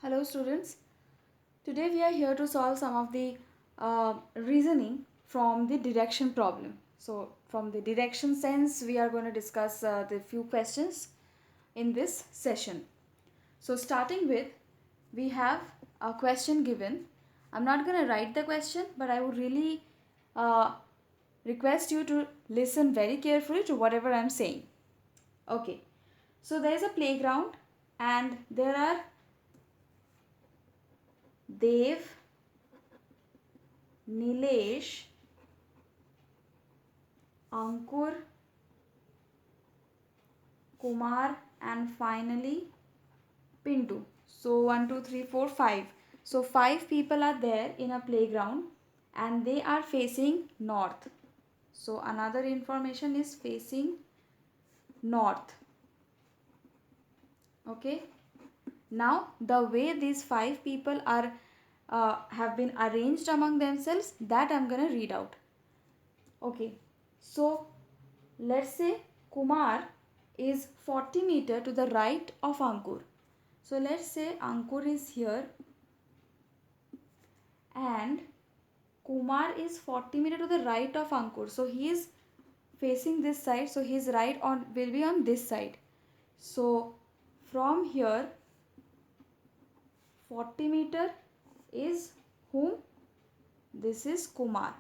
Hello students, today we are here to solve some of the reasoning from the direction problem. So from the direction sense we are going to discuss the few questions in this session. So starting with, we have a question given. I'm not going to write the question, but I would really request you to listen very carefully to whatever I'm saying. Okay, so there is a playground and there are Dev, Nilesh, Ankur, Kumar and finally Pintu. So 1, 2, 3, 4, 5. So 5 people are there in a playground and they are facing north. So another information is facing north. Okay. Now the way these 5 people are have been arranged among themselves, that I'm gonna read out. Okay. So let's say Kumar is 40 meter to the right of Ankur. So let's say Ankur is here and Kumar is 40 meter to the right of Ankur. So he is facing this side. So his right on will be on this side. So from here 40 meter is whom? This is Kumar.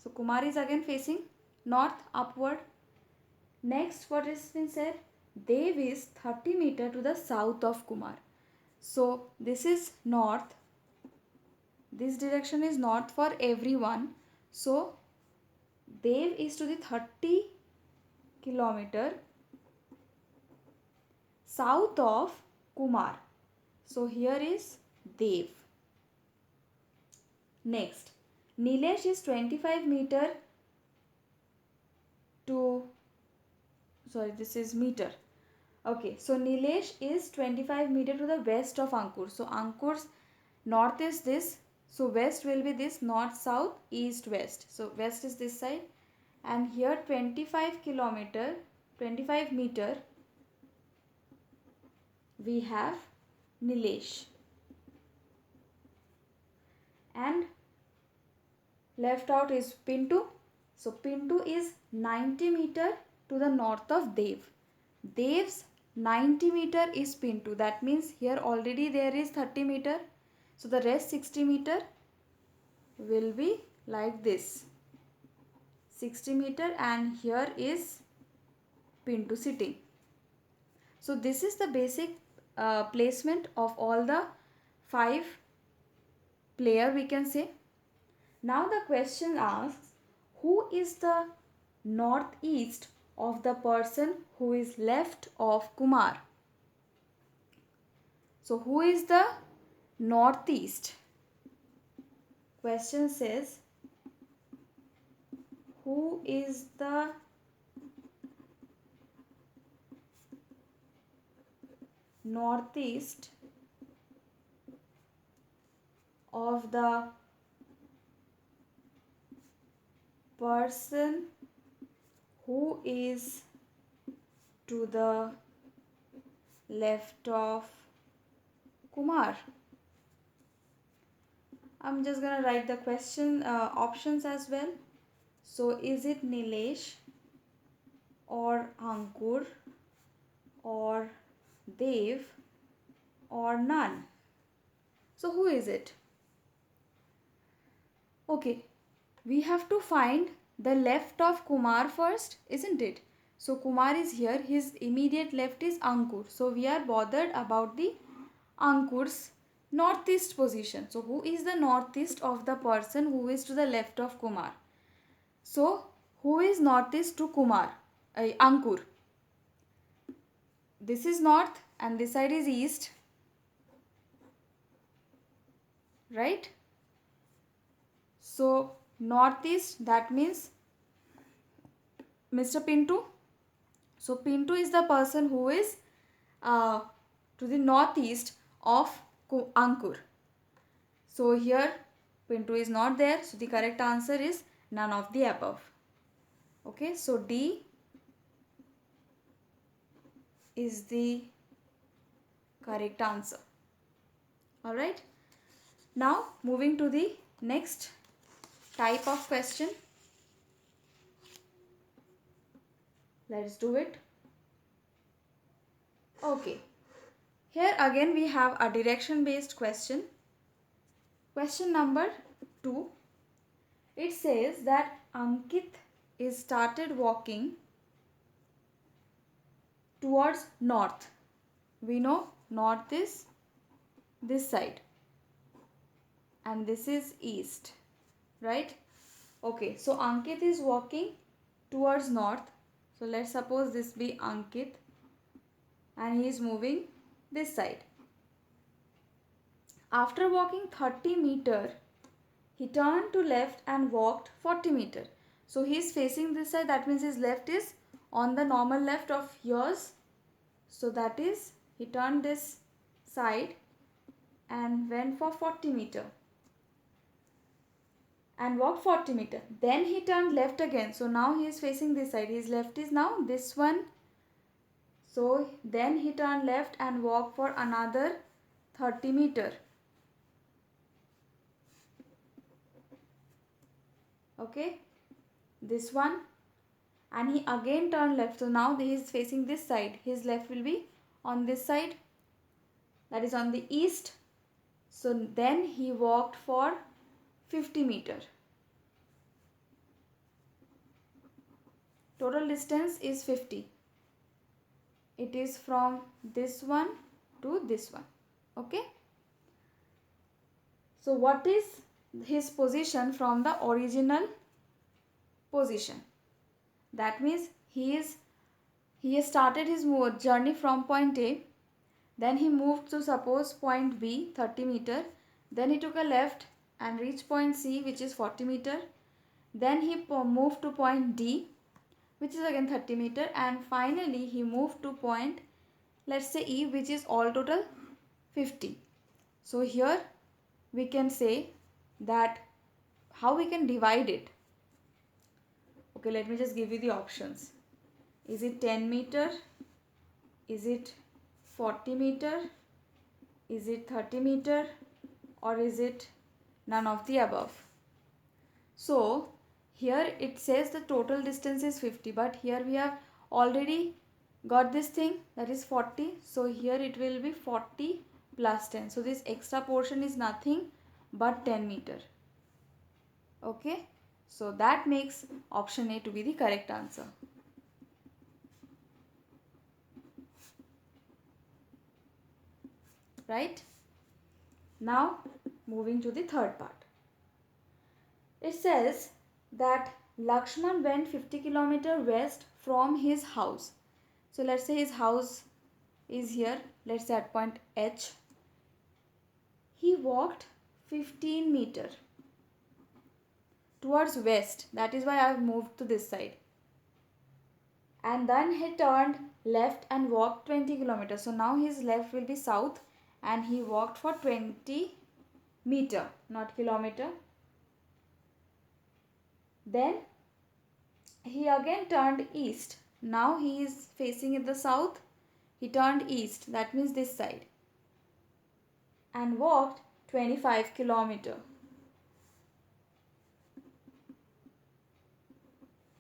So Kumar is again facing north upward. Next, what has been said? Dev is 30 meter to the south of Kumar. So this is north. This direction is north for everyone. So Dev is to the 30 kilometer south of Kumar. So here is Dev. Next, Nilesh is 25 meter to, sorry, this is meter. Okay, so Nilesh is 25 meter to the west of Ankur. So Ankur's north is this. So west will be this, north, south, east, west. So west is this side. And here 25 kilometer, 25 meter, we have Nilesh. And left out is Pintu. So Pintu is 90 meter to the north of Dev. Dev's 90 meter is Pintu. That means here already there is 30 meter. So the rest 60 meter will be like this. 60 meter and here is Pintu sitting. So this is the basic placement of all the 5 player, we can say. Now the question asks, who is the northeast of the person who is left of Kumar? So who is the northeast? Question says, who is the northeast of the person who is to the left of Kumar? I'm just gonna write the question options as well. So is it Nilesh or Ankur or Dev or none? So who is it? Okay, we have to find the left of Kumar first, isn't it? So Kumar is here, his immediate left is Ankur. So we are bothered about the Ankur's northeast position. So who is the northeast of the person who is to the left of Kumar? So who is northeast to Kumar? Ankur. This is north and this side is east. Right? So northeast, that means Mr. Pintu. So Pintu is the person who is to the northeast of Ankur. So here Pintu is not there. So the correct answer is none of the above. Okay, so D is the correct answer. Alright. Now moving to the next type of question. Let's do it. Okay. Here again we have a direction based question. Question number 2. It says that Ankit is started walking towards north. We know north is this side and this is east, right? Okay, so Ankit is walking towards north. So let's suppose this be Ankit and he is moving this side. After walking 30 meter, he turned to left and walked 40 meter. So he is facing this side, that means his left is on the normal left of yours. So that is, he turned this side and went for 40 meter and walked 40 meter. Then he turned left again. So now he is facing this side. His left is now this one. So then he turned left and walked for another 30 meter. Okay, this one, and he again turned left. So now he is facing this side. His left will be on this side, that is on the east. So then he walked for 50 meter. Total distance is 50. It is from this one to this one. Okay. So what is his position from the original position? That means he has started his journey from point A. Then he moved to suppose point B 30 meter. Then he took a left and reached point C, which is 40 meter. Then he moved to point D, which is again 30 meter, and finally he moved to point, let's say E, which is all total 50. So here we can say that how we can divide it. Okay, let me just give you the options. Is it 10 meter? Is it 40 meter? Is it 30 meter? Or is it none of the above? So here it says the total distance is 50, but here we have already got this thing, that is 40. So here it will be 40 plus 10. So this extra portion is nothing but 10 meter. Okay, so that makes option A to be the correct answer. Right? Now moving to the third part. It says that Lakshman went 50 km west from his house. So let's say his house is here. Let's say at point H. He walked 15 meter towards west. That is why I have moved to this side. And then he turned left and walked 20 kilometers. So now his left will be south and he walked for 20 meter, not kilometer. Then he again turned east. Now he is facing in the south. He turned east, that means this side, and walked 25 kilometer.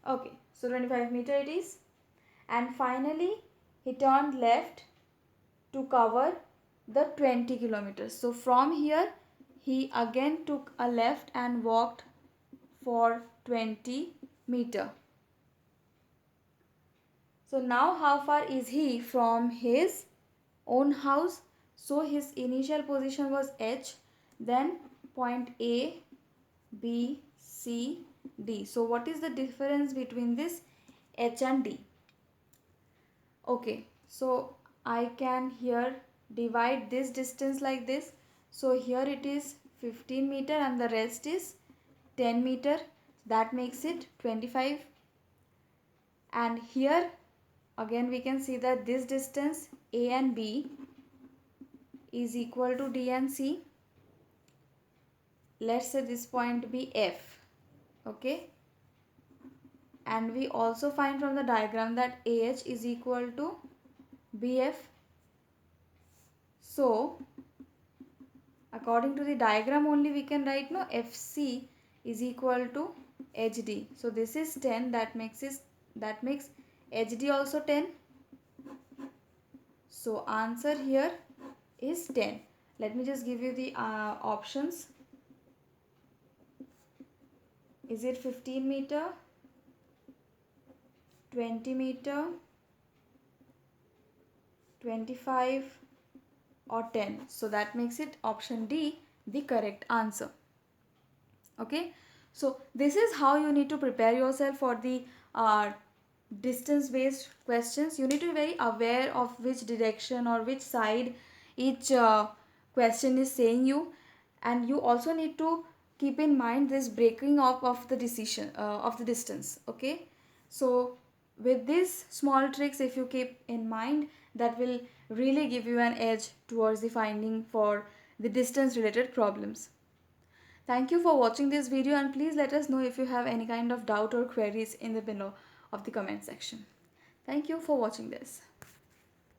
Okay, so 25 meter it is. And finally he turned left to cover the 20 kilometers. So from here he again took a left and walked for 20 meter. So now how far is he from his own house? So his initial position was H, then point A, B, C, D. So what is the difference between this H and D? Okay, so I can here divide this distance like this. So here it is 15 meter and the rest is 10 meter. That makes it 25. And here again we can see that this distance A and B is equal to D and C. Let's say this point be F. Okay. And we also find from the diagram that AH is equal to BF. So according to the diagram only we can write no FC is equal to HD. So this is 10, that makes HD also 10. So answer here is 10. Let me just give you the options. Is it 15 meter, 20 meter, 25 or 10? So that makes it option D the correct answer. Okay, so this is how you need to prepare yourself for the distance based questions. You need to be very aware of which direction or which side each question is saying you, and you also need to keep in mind this breaking up of the decision of the distance. Okay, so with these small tricks, if you keep in mind, that will really give you an edge towards the finding for the distance related problems. Thank you for watching this video, and please let us know if you have any kind of doubt or queries in the below of the comment section. Thank you for watching this.